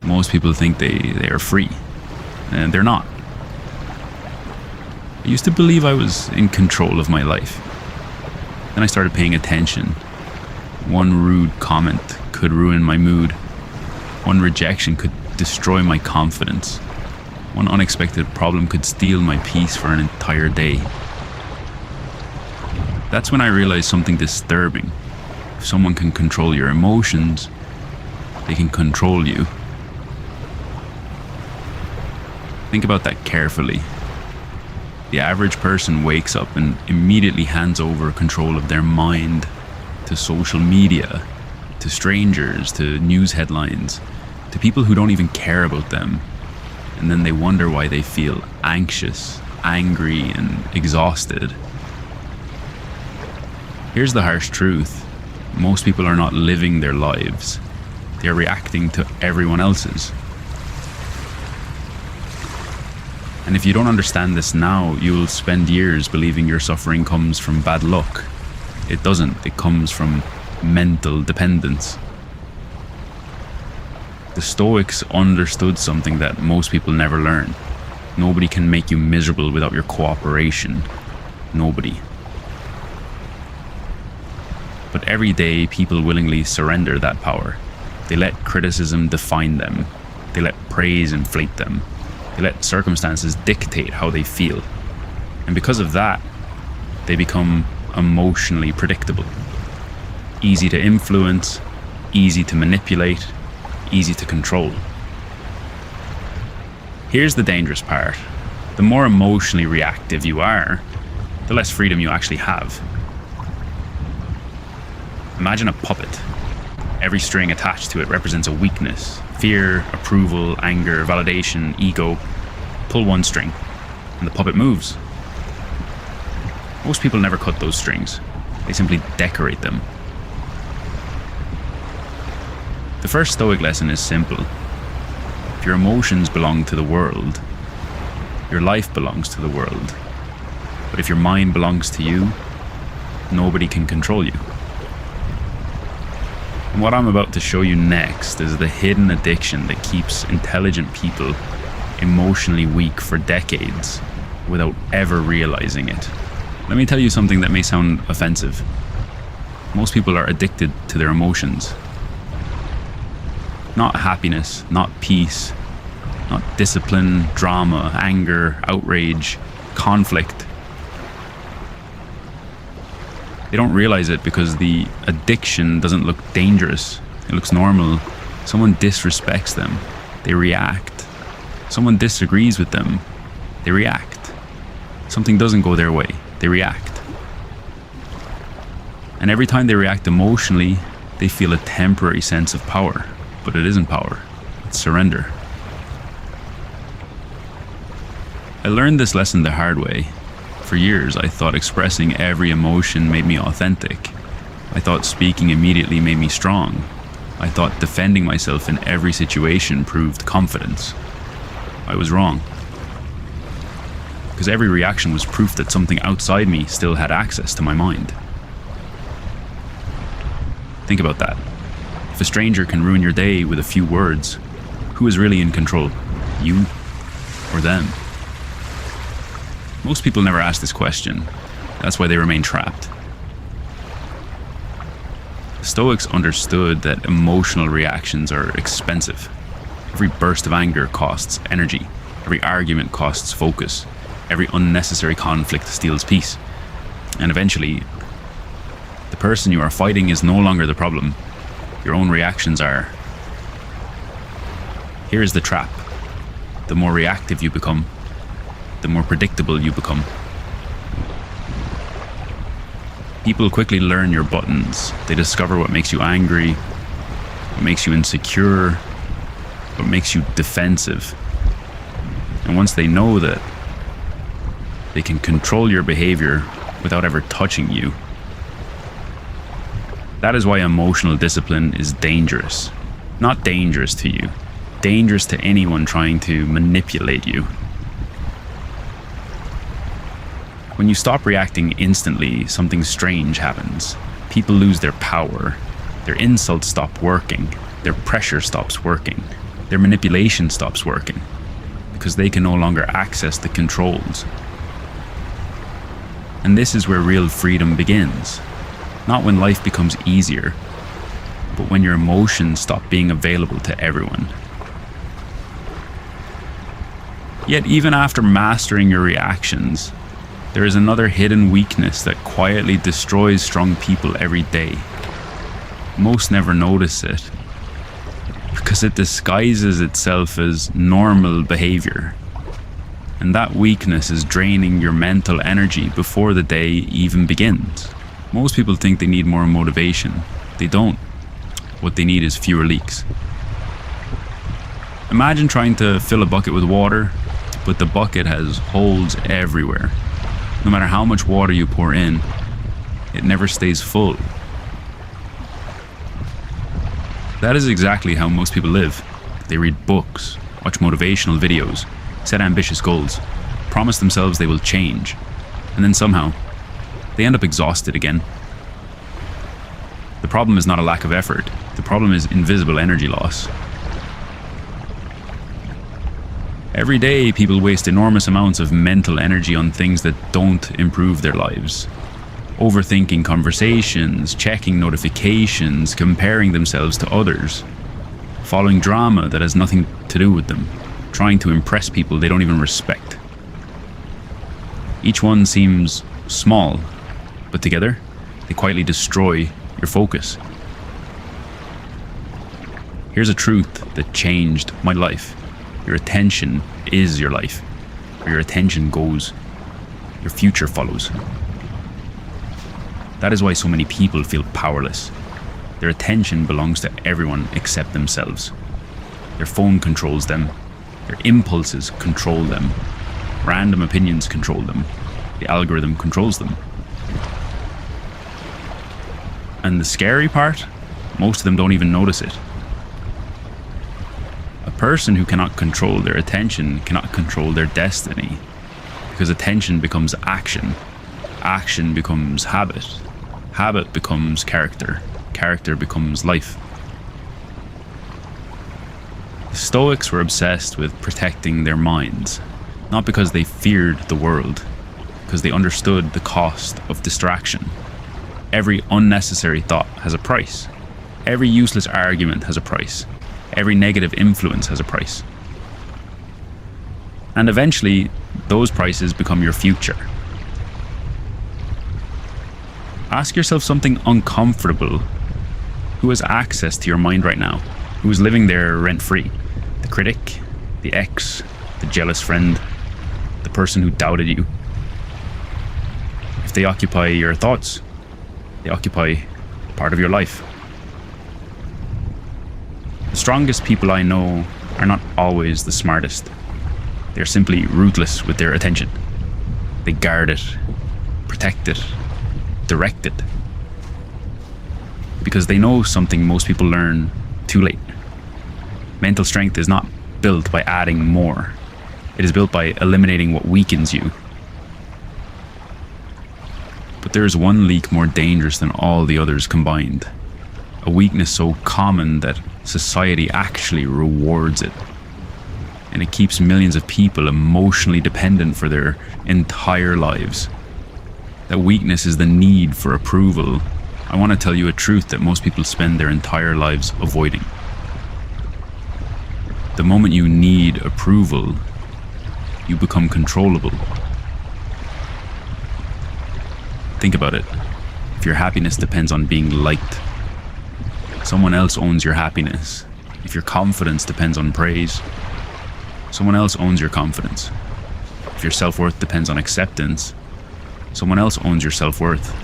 Most people think they are free, and they're not. I used to believe I was in control of my life. Then I started paying attention. One rude comment could ruin my mood. One rejection could destroy my confidence. One unexpected problem could steal my peace for an entire day. That's when I realized something disturbing. If someone can control your emotions, they can control you. Think about that carefully. The average person wakes up and immediately hands over control of their mind to social media, to strangers, to news headlines, to people who don't even care about them. And then they wonder why they feel anxious, angry, and exhausted. Here's the harsh truth. Most people are not living their lives. They are reacting to everyone else's. And if you don't understand this now, you will spend years believing your suffering comes from bad luck. It doesn't. It comes from mental dependence. The Stoics understood something that most people never learn. Nobody can make you miserable without your cooperation. Nobody. But every day, people willingly surrender that power. They let criticism define them. They let praise inflate them. They let circumstances dictate how they feel. And because of that, they become emotionally predictable. Easy to influence, easy to manipulate, easy to control. Here's the dangerous part. The more emotionally reactive you are, the less freedom you actually have. Imagine a puppet. Every string attached to it represents a weakness. Fear, approval, anger, validation, ego. Pull one string, and the puppet moves. Most people never cut those strings. They simply decorate them. The first Stoic lesson is simple. If your emotions belong to the world, your life belongs to the world. But if your mind belongs to you, nobody can control you. And what I'm about to show you next is the hidden addiction that keeps intelligent people emotionally weak for decades without ever realizing it. Let me tell you something that may sound offensive. Most people are addicted to their emotions. Not happiness, not peace, not discipline, drama, anger, outrage, conflict. They don't realize it because the addiction doesn't look dangerous. It looks normal. Someone disrespects them, they react. Someone disagrees with them, they react. Something doesn't go their way, they react. And every time they react emotionally, they feel a temporary sense of power. But it isn't power, it's surrender. I learned this lesson the hard way. For years, I thought expressing every emotion made me authentic. I thought speaking immediately made me strong. I thought defending myself in every situation proved confidence. I was wrong. Because every reaction was proof that something outside me still had access to my mind. Think about that. If a stranger can ruin your day with a few words, who is really in control? You or them? Most people never ask this question. That's why they remain trapped. Stoics understood that emotional reactions are expensive. Every burst of anger costs energy. Every argument costs focus. Every unnecessary conflict steals peace. And eventually, the person you are fighting is no longer the problem. Your own reactions are. Here's the trap. The more reactive you become, the more predictable you become. People quickly learn your buttons. They discover what makes you angry, what makes you insecure, what makes you defensive. And once they know that, they can control your behavior without ever touching you. That is why emotional discipline is dangerous. Not dangerous to you, dangerous to anyone trying to manipulate you. When you stop reacting instantly, something strange happens. People lose their power. Their insults stop working. Their pressure stops working. Their manipulation stops working because they can no longer access the controls. And this is where real freedom begins. Not when life becomes easier, but when your emotions stop being available to everyone. Yet even after mastering your reactions, there is another hidden weakness that quietly destroys strong people every day. Most never notice it, because it disguises itself as normal behavior. And that weakness is draining your mental energy before the day even begins. Most people think they need more motivation. They don't. What they need is fewer leaks. Imagine trying to fill a bucket with water, but the bucket has holes everywhere. No matter how much water you pour in, it never stays full. That is exactly how most people live. They read books, watch motivational videos, set ambitious goals, promise themselves they will change, and then somehow, they end up exhausted again. The problem is not a lack of effort. The problem is invisible energy loss. Every day, people waste enormous amounts of mental energy on things that don't improve their lives. Overthinking conversations, checking notifications, comparing themselves to others, following drama that has nothing to do with them, trying to impress people they don't even respect. Each one seems small, but together, they quietly destroy your focus. Here's a truth that changed my life. Your attention is your life. Where your attention goes, your future follows. That is why so many people feel powerless. Their attention belongs to everyone except themselves. Their phone controls them. Their impulses control them. Random opinions control them. The algorithm controls them. And the scary part, most of them don't even notice it. A person who cannot control their attention cannot control their destiny, because attention becomes action. Action becomes habit. Habit becomes character. Character becomes life. The Stoics were obsessed with protecting their minds, not because they feared the world, because they understood the cost of distraction. Every unnecessary thought has a price. Every useless argument has a price. Every negative influence has a price. And eventually, those prices become your future. Ask yourself something uncomfortable. Who has access to your mind right now? Who is living there rent-free? The critic? The ex? The jealous friend? The person who doubted you? If they occupy your thoughts, they occupy part of your life. The strongest people I know are not always the smartest. They're simply ruthless with their attention. They guard it, protect it, direct it. Because they know something most people learn too late. Mental strength is not built by adding more. It is built by eliminating what weakens you. But there is one leak more dangerous than all the others combined. A weakness so common that society actually rewards it. And it keeps millions of people emotionally dependent for their entire lives. That weakness is the need for approval. I want to tell you a truth that most people spend their entire lives avoiding. The moment you need approval, you become controllable. Think about it. If your happiness depends on being liked, someone else owns your happiness. If your confidence depends on praise, someone else owns your confidence. If your self-worth depends on acceptance, someone else owns your self-worth.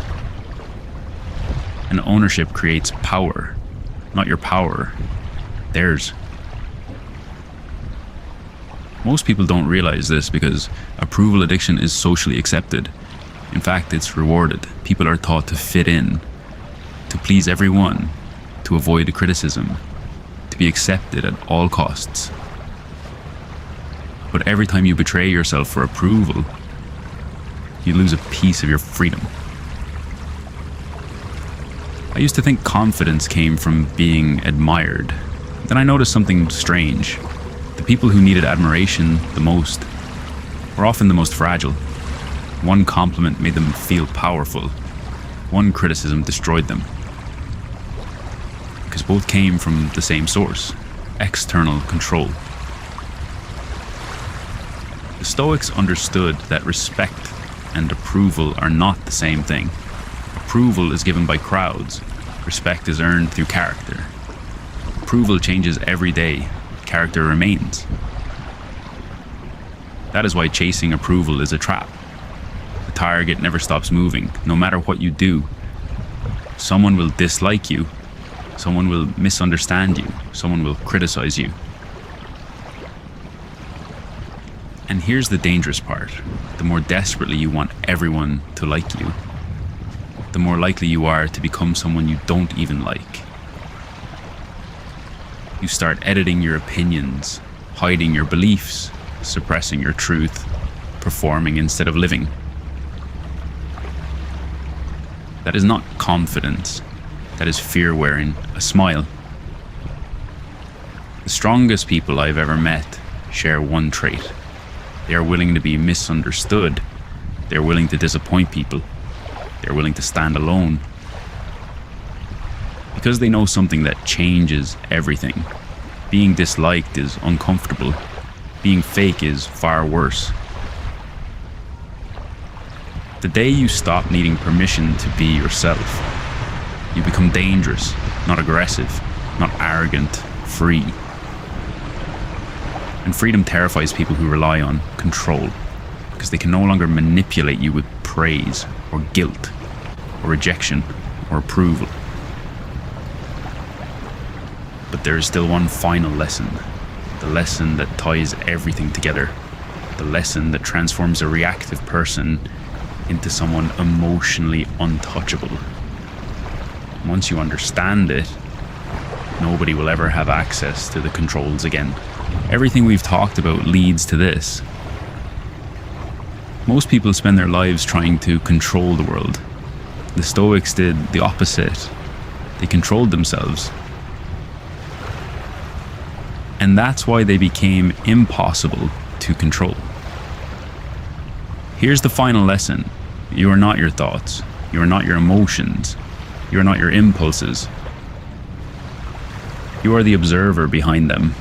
And ownership creates power, not your power, theirs. Most people don't realize this because approval addiction is socially accepted. In fact, it's rewarded. People are taught to fit in, to please everyone, to avoid criticism, to be accepted at all costs. But every time you betray yourself for approval, you lose a piece of your freedom. I used to think confidence came from being admired, Then I noticed something strange. The people who needed admiration the most were often the most fragile. One compliment made them feel powerful. One criticism destroyed them. Because both came from the same source: external control. The Stoics understood that respect and approval are not the same thing. Approval is given by crowds. Respect is earned through character. Approval changes every day. Character remains. That is why chasing approval is a trap. The target never stops moving, no matter what you do. Someone will dislike you. Someone will misunderstand you. Someone will criticize you. And here's the dangerous part. The more desperately you want everyone to like you, the more likely you are to become someone you don't even like. You start editing your opinions, hiding your beliefs, suppressing your truth, performing instead of living. That is not confidence. That is fear wearing a smile. The strongest people I've ever met share one trait. They are willing to be misunderstood. They are willing to disappoint people. They are willing to stand alone. Because they know something that changes everything. Being disliked is uncomfortable. Being fake is far worse. The day you stop needing permission to be yourself, you become dangerous, not aggressive, not arrogant, free. And freedom terrifies people who rely on control, because they can no longer manipulate you with praise or guilt or rejection or approval. But there is still one final lesson, the lesson that ties everything together, the lesson that transforms a reactive person into someone emotionally untouchable. Once you understand it, nobody will ever have access to the controls again. Everything we've talked about leads to this. Most people spend their lives trying to control the world. The Stoics did the opposite. They controlled themselves. And that's why they became impossible to control. Here's the final lesson. You are not your thoughts. You are not your emotions. You are not your impulses. You are the observer behind them.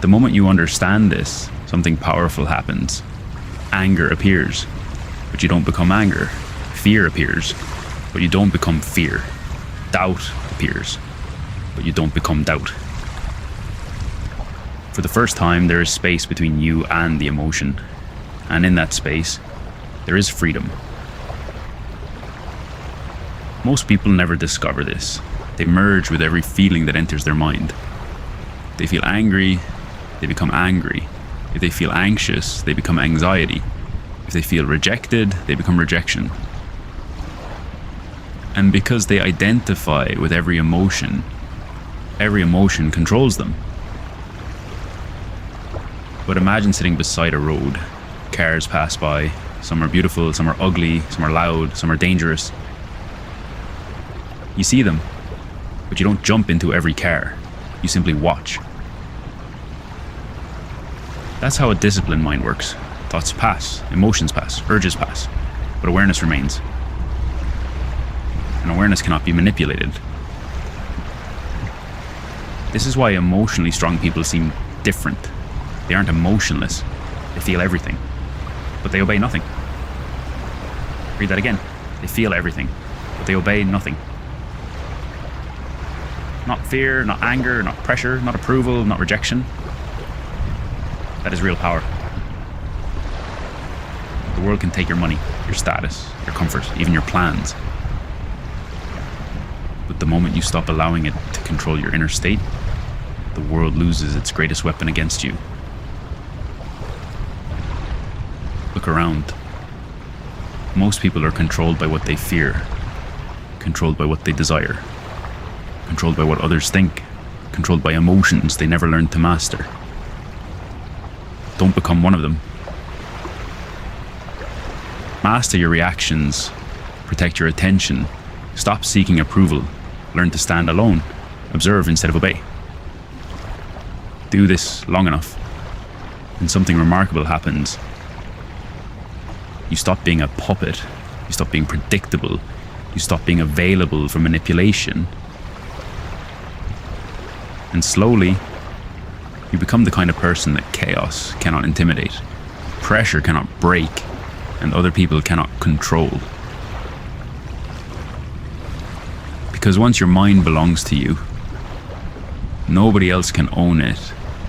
The moment you understand this, something powerful happens. Anger appears, but you don't become anger. Fear appears, but you don't become fear. Doubt appears, but you don't become doubt. For the first time, there is space between you and the emotion. And in that space, there is freedom. Most people never discover this. They merge with every feeling that enters their mind. If they feel angry, they become angry. If they feel anxious, they become anxiety. If they feel rejected, they become rejection. And because they identify with every emotion controls them. But imagine sitting beside a road. Cars pass by. Some are beautiful, some are ugly, some are loud, some are dangerous. You see them, but you don't jump into every car. You simply watch. That's how a disciplined mind works. Thoughts pass, emotions pass, urges pass, but awareness remains. And awareness cannot be manipulated. This is why emotionally strong people seem different. They aren't emotionless. They feel everything, but they obey nothing. Read that again. They feel everything, but they obey nothing. Not fear, not anger, not pressure, not approval, not rejection. That is real power. The world can take your money, your status, your comfort, even your plans. But the moment you stop allowing it to control your inner state, the world loses its greatest weapon against you. Look around. Most people are controlled by what they fear, controlled by what they desire, controlled by what others think, controlled by emotions they never learned to master. Don't become one of them. Master your reactions, protect your attention, stop seeking approval, learn to stand alone, Observe instead of obey. Do this long enough, and something remarkable happens. You stop being a puppet. You stop being predictable. You stop being available for manipulation. And slowly, you become the kind of person that chaos cannot intimidate, pressure cannot break, and other people cannot control. Because once your mind belongs to you, nobody else can own it